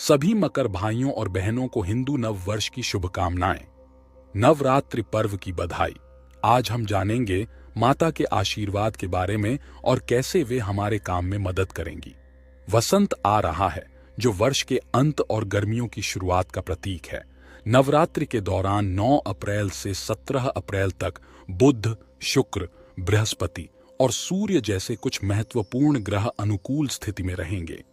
सभी मकर भाइयों और बहनों को हिंदू नव वर्ष की शुभकामनाएं। नवरात्रि पर्व की बधाई। आज हम जानेंगे माता के आशीर्वाद के बारे में और कैसे वे हमारे काम में मदद करेंगी। वसंत आ रहा है, जो वर्ष के अंत और गर्मियों की शुरुआत का प्रतीक है। नवरात्रि के दौरान 9 अप्रैल से 17 अप्रैल तक बुध, शुक्र, बृहस्पति और सूर्य जैसे कुछ महत्वपूर्ण ग्रह अनुकूल स्थिति में रहेंगे।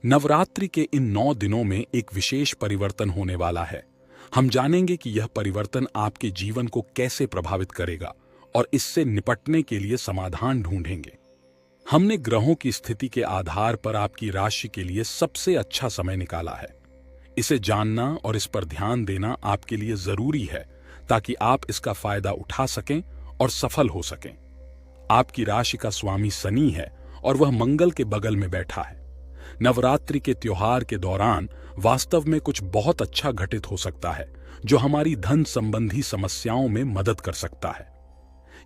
नवरात्रि के इन 9 दिनों में एक विशेष परिवर्तन होने वाला है। हम जानेंगे कि यह परिवर्तन आपके जीवन को कैसे प्रभावित करेगा और इससे निपटने के लिए समाधान ढूंढेंगे। हमने ग्रहों की स्थिति के आधार पर आपकी राशि के लिए सबसे अच्छा समय निकाला है। इसे जानना और इस पर ध्यान देना आपके लिए जरूरी है, ताकि आप इसका फायदा उठा सकें और सफल हो सकें। आपकी राशि का स्वामी शनि है और वह मंगल के बगल में बैठा है। नवरात्रि के त्योहार के दौरान वास्तव में कुछ बहुत अच्छा घटित हो सकता है, जो हमारी धन संबंधी समस्याओं में मदद कर सकता है।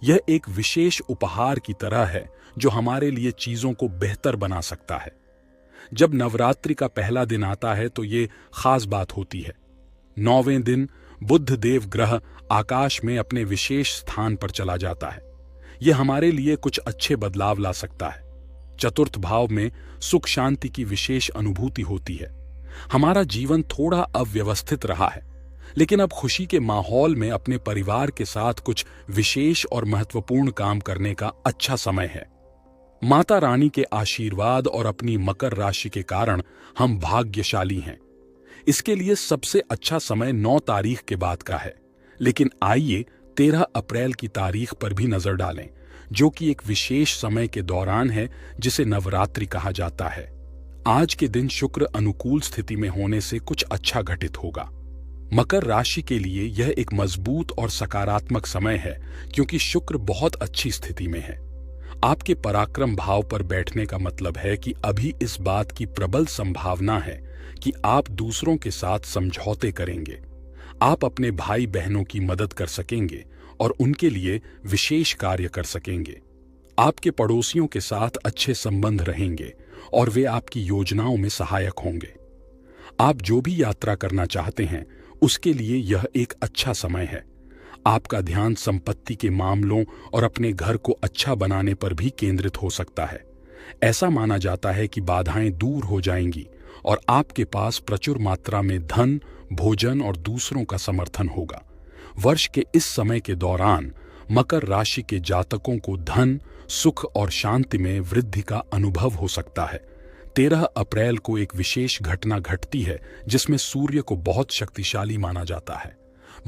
यह एक विशेष उपहार की तरह है, जो हमारे लिए चीजों को बेहतर बना सकता है। जब नवरात्रि का पहला दिन आता है तो ये खास बात होती है। 9वें दिन बुध देव ग्रह आकाश में अपने विशेष स्थान पर चला जाता है। यह हमारे लिए कुछ अच्छे बदलाव ला सकता है। चतुर्थ भाव में सुख शांति की विशेष अनुभूति होती है। हमारा जीवन थोड़ा अव्यवस्थित रहा है, लेकिन अब खुशी के माहौल में अपने परिवार के साथ कुछ विशेष और महत्वपूर्ण काम करने का अच्छा समय है। माता रानी के आशीर्वाद और अपनी मकर राशि के कारण हम भाग्यशाली हैं। इसके लिए सबसे अच्छा समय 9 तारीख के बाद का है, लेकिन आइए 13 अप्रैल की तारीख पर भी नजर डालें, जो कि एक विशेष समय के दौरान है, जिसे नवरात्रि कहा जाता है। आज के दिन शुक्र अनुकूल स्थिति में होने से कुछ अच्छा घटित होगा। मकर राशि के लिए यह एक मजबूत और सकारात्मक समय है, क्योंकि शुक्र बहुत अच्छी स्थिति में है। आपके पराक्रम भाव पर बैठने का मतलब है कि अभी इस बात की प्रबल संभावना है कि आप दूसरों के साथ समझौते करेंगे। आप अपने भाई बहनों की मदद कर सकेंगे और उनके लिए विशेष कार्य कर सकेंगे। आपके पड़ोसियों के साथ अच्छे संबंध रहेंगे और वे आपकी योजनाओं में सहायक होंगे। आप जो भी यात्रा करना चाहते हैं, उसके लिए यह एक अच्छा समय है। आपका ध्यान संपत्ति के मामलों और अपने घर को अच्छा बनाने पर भी केंद्रित हो सकता है। ऐसा माना जाता है कि बाधाएं दूर हो जाएंगी और आपके पास प्रचुर मात्रा में धन, भोजन और दूसरों का समर्थन होगा। वर्ष के इस समय के दौरान मकर राशि के जातकों को धन, सुख और शांति में वृद्धि का अनुभव हो सकता है। 13 अप्रैल को एक विशेष घटना घटती है, जिसमें सूर्य को बहुत शक्तिशाली माना जाता है।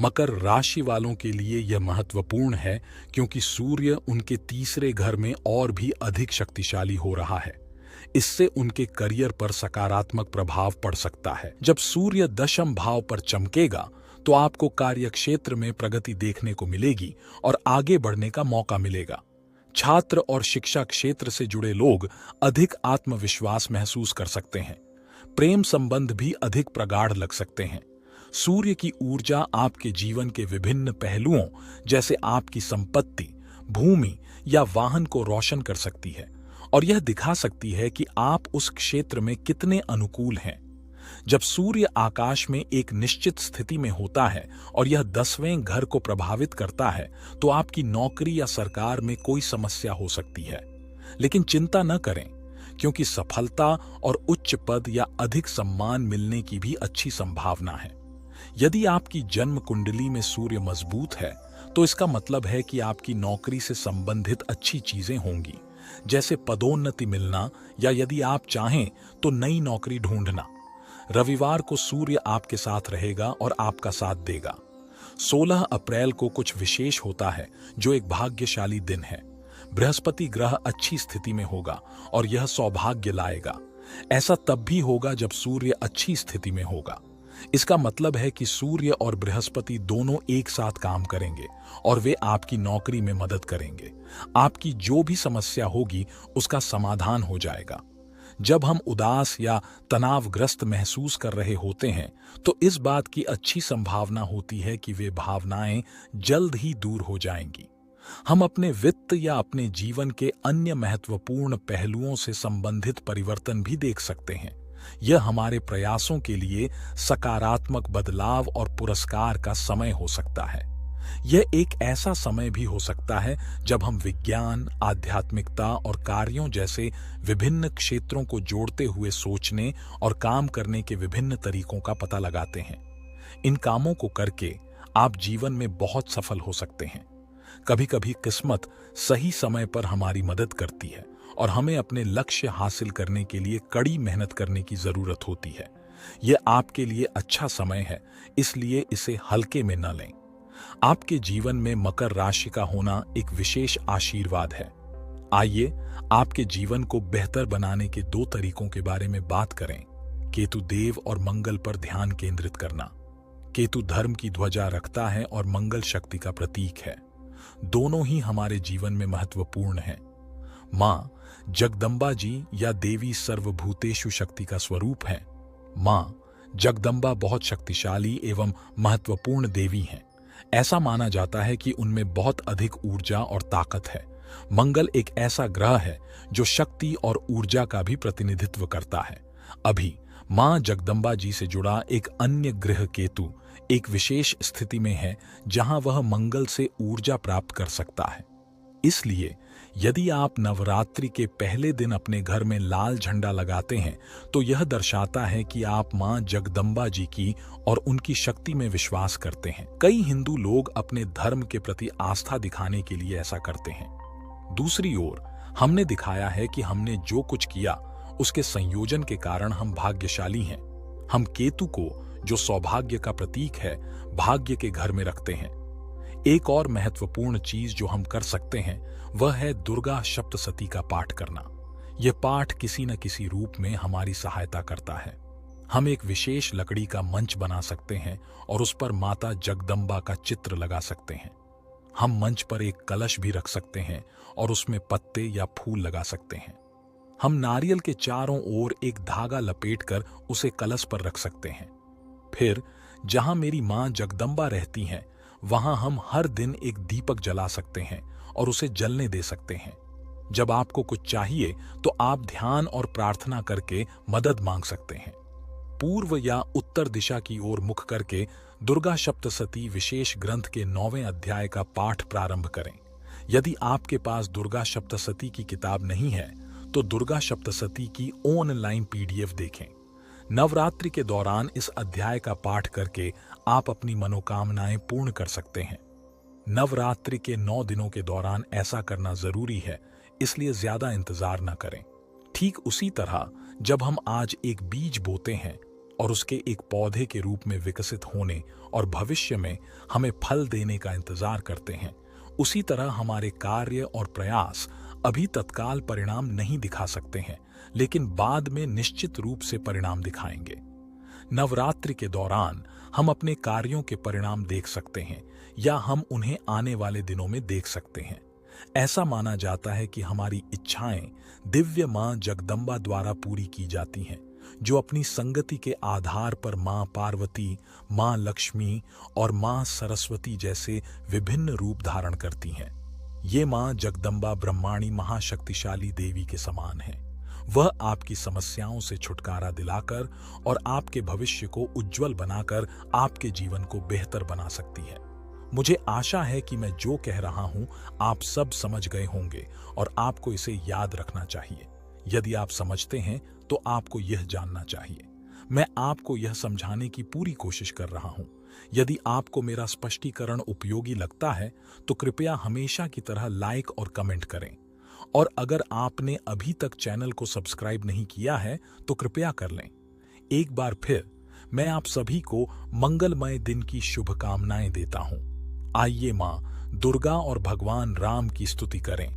मकर राशि वालों के लिए यह महत्वपूर्ण है, क्योंकि सूर्य उनके तीसरे घर में और भी अधिक शक्तिशाली हो रहा है। इससे उनके करियर पर सकारात्मक प्रभाव पड़ सकता है। जब सूर्य दशम भाव पर चमकेगा, तो आपको कार्यक्षेत्र में प्रगति देखने को मिलेगी और आगे बढ़ने का मौका मिलेगा। छात्र और शिक्षा क्षेत्र से जुड़े लोग अधिक आत्मविश्वास महसूस कर सकते हैं। प्रेम संबंध भी अधिक प्रगाढ़ लग सकते हैं। सूर्य की ऊर्जा आपके जीवन के विभिन्न पहलुओं, जैसे आपकी संपत्ति, भूमि या वाहन को रोशन कर सकती है और यह दिखा सकती है कि आप उस क्षेत्र में कितने अनुकूल हैं। जब सूर्य आकाश में एक निश्चित स्थिति में होता है और यह 10वें घर को प्रभावित करता है, तो आपकी नौकरी या सरकार में कोई समस्या हो सकती है। लेकिन चिंता न करें, क्योंकि सफलता और उच्च पद या अधिक सम्मान मिलने की भी अच्छी संभावना है। यदि आपकी जन्म कुंडली में सूर्य मजबूत है, तो इसका मतलब है कि आपकी नौकरी से संबंधित अच्छी चीजें होंगी, जैसे पदोन्नति मिलना या यदि आप चाहें तो नई नौकरी ढूंढना। रविवार को सूर्य आपके साथ रहेगा और आपका साथ देगा। 16 अप्रैल को कुछ विशेष होता है, जो एक भाग्यशाली दिन है। बृहस्पति ग्रह अच्छी स्थिति में होगा और यह सौभाग्य लाएगा। ऐसा तब भी होगा जब सूर्य अच्छी स्थिति में होगा। इसका मतलब है कि सूर्य और बृहस्पति दोनों एक साथ काम करेंगे और वे आपकी नौकरी में मदद करेंगे। आपकी जो भी समस्या होगी, उसका समाधान हो जाएगा। जब हम उदास या तनावग्रस्त महसूस कर रहे होते हैं, तो इस बात की अच्छी संभावना होती है कि वे भावनाएं जल्द ही दूर हो जाएंगी। हम अपने वित्त या अपने जीवन के अन्य महत्वपूर्ण पहलुओं से संबंधित परिवर्तन भी देख सकते हैं, यह हमारे प्रयासों के लिए सकारात्मक बदलाव और पुरस्कार का समय हो सकता है। यह एक ऐसा समय भी हो सकता है जब हम विज्ञान, आध्यात्मिकता और कार्यों जैसे विभिन्न क्षेत्रों को जोड़ते हुए सोचने और काम करने के विभिन्न तरीकों का पता लगाते हैं। इन कामों को करके आप जीवन में बहुत सफल हो सकते हैं। कभी कभी किस्मत सही समय पर हमारी मदद करती है और हमें अपने लक्ष्य हासिल करने के लिए कड़ी मेहनत करने की जरूरत होती है। यह आपके लिए अच्छा समय है, इसलिए इसे हल्के में न लें। आपके जीवन में मकर राशि का होना एक विशेष आशीर्वाद है। आइए आपके जीवन को बेहतर बनाने के 2 तरीकों के बारे में बात करें। केतु देव और मंगल पर ध्यान केंद्रित करना। केतु धर्म की ध्वजा रखता है और मंगल शक्ति का प्रतीक है। दोनों ही हमारे जीवन में महत्वपूर्ण हैं। मां जगदम्बा जी या देवी सर्वभूतेषु शक्ति का स्वरूप है। मां जगदम्बा बहुत शक्तिशाली एवं महत्वपूर्ण देवी हैं। ऐसा माना जाता है कि उनमें बहुत अधिक ऊर्जा और ताकत है। मंगल एक ऐसा ग्रह है जो शक्ति और ऊर्जा का भी प्रतिनिधित्व करता है। अभी मां जगदम्बा जी से जुड़ा एक अन्य ग्रह केतु एक विशेष स्थिति में है जहां वह मंगल से ऊर्जा प्राप्त कर सकता है। इसलिए यदि आप नवरात्रि के पहले दिन अपने घर में लाल झंडा लगाते हैं तो यह दर्शाता है कि आप मां जगदम्बा जी की और उनकी शक्ति में विश्वास करते हैं। कई हिंदू लोग अपने धर्म के प्रति आस्था दिखाने के लिए ऐसा करते हैं। दूसरी ओर हमने दिखाया है कि हमने जो कुछ किया उसके संयोजन के कारण हम भाग्यशाली हैं। हम केतु को, जो सौभाग्य का प्रतीक है, भाग्य के घर में रखते हैं। एक और महत्वपूर्ण चीज जो हम कर सकते हैं वह है दुर्गा सप्तशती का पाठ करना। यह पाठ किसी न किसी रूप में हमारी सहायता करता है। हम एक विशेष लकड़ी का मंच बना सकते हैं और उस पर माता जगदम्बा का चित्र लगा सकते हैं। हम मंच पर एक कलश भी रख सकते हैं और उसमें पत्ते या फूल लगा सकते हैं। हम नारियल के चारों ओर एक धागा लपेटकर उसे कलश पर रख सकते हैं। फिर जहां मेरी मां जगदम्बा रहती हैं वहां हम हर दिन एक दीपक जला सकते हैं और उसे जलने दे सकते हैं। जब आपको कुछ चाहिए तो आप ध्यान और प्रार्थना करके मदद मांग सकते हैं। पूर्व या उत्तर दिशा की ओर मुख करके दुर्गा सप्तशती विशेष ग्रंथ के 9वें अध्याय का पाठ प्रारंभ करें। यदि आपके पास दुर्गा सप्तशती की किताब नहीं है तो दुर्गा सप्तशती की ऑनलाइन PDF देखें। नवरात्रि के दौरान इस अध्याय का पाठ करके आप अपनी मनोकामनाएं पूर्ण कर सकते हैं। नवरात्रि के 9 दिनों के दौरान ऐसा करना जरूरी है, इसलिए ज्यादा इंतजार न करें। ठीक उसी तरह जब हम आज एक बीज बोते हैं और उसके एक पौधे के रूप में विकसित होने और भविष्य में हमें फल देने का इंतजार करते हैं, उसी तरह हमारे कार्य और प्रयास अभी तत्काल परिणाम नहीं दिखा सकते हैं, लेकिन बाद में निश्चित रूप से परिणाम दिखाएंगे। नवरात्रि के दौरान हम अपने कार्यों के परिणाम देख सकते हैं या हम उन्हें आने वाले दिनों में देख सकते हैं। ऐसा माना जाता है कि हमारी इच्छाएं दिव्य मां जगदम्बा द्वारा पूरी की जाती हैं, जो अपनी संगति के आधार पर मां पार्वती, मां लक्ष्मी और मां सरस्वती जैसे विभिन्न रूप धारण करती हैं। ये मां जगदम्बा ब्रह्माणी महाशक्तिशाली देवी के समान है। वह आपकी समस्याओं से छुटकारा दिलाकर और आपके भविष्य को उज्जवल बनाकर आपके जीवन को बेहतर बना सकती है। मुझे आशा है कि मैं जो कह रहा हूं आप सब समझ गए होंगे और आपको इसे याद रखना चाहिए। यदि आप समझते हैं तो आपको यह जानना चाहिए। मैं आपको यह समझाने की पूरी कोशिश कर रहा हूं। यदि आपको मेरा स्पष्टीकरण उपयोगी लगता है तो कृपया हमेशा की तरह लाइक और कमेंट करें। और अगर आपने अभी तक चैनल को सब्सक्राइब नहीं किया है तो कृपया कर लें। एक बार फिर मैं आप सभी को मंगलमय दिन की शुभकामनाएं देता हूं। आइए मां दुर्गा और भगवान राम की स्तुति करें।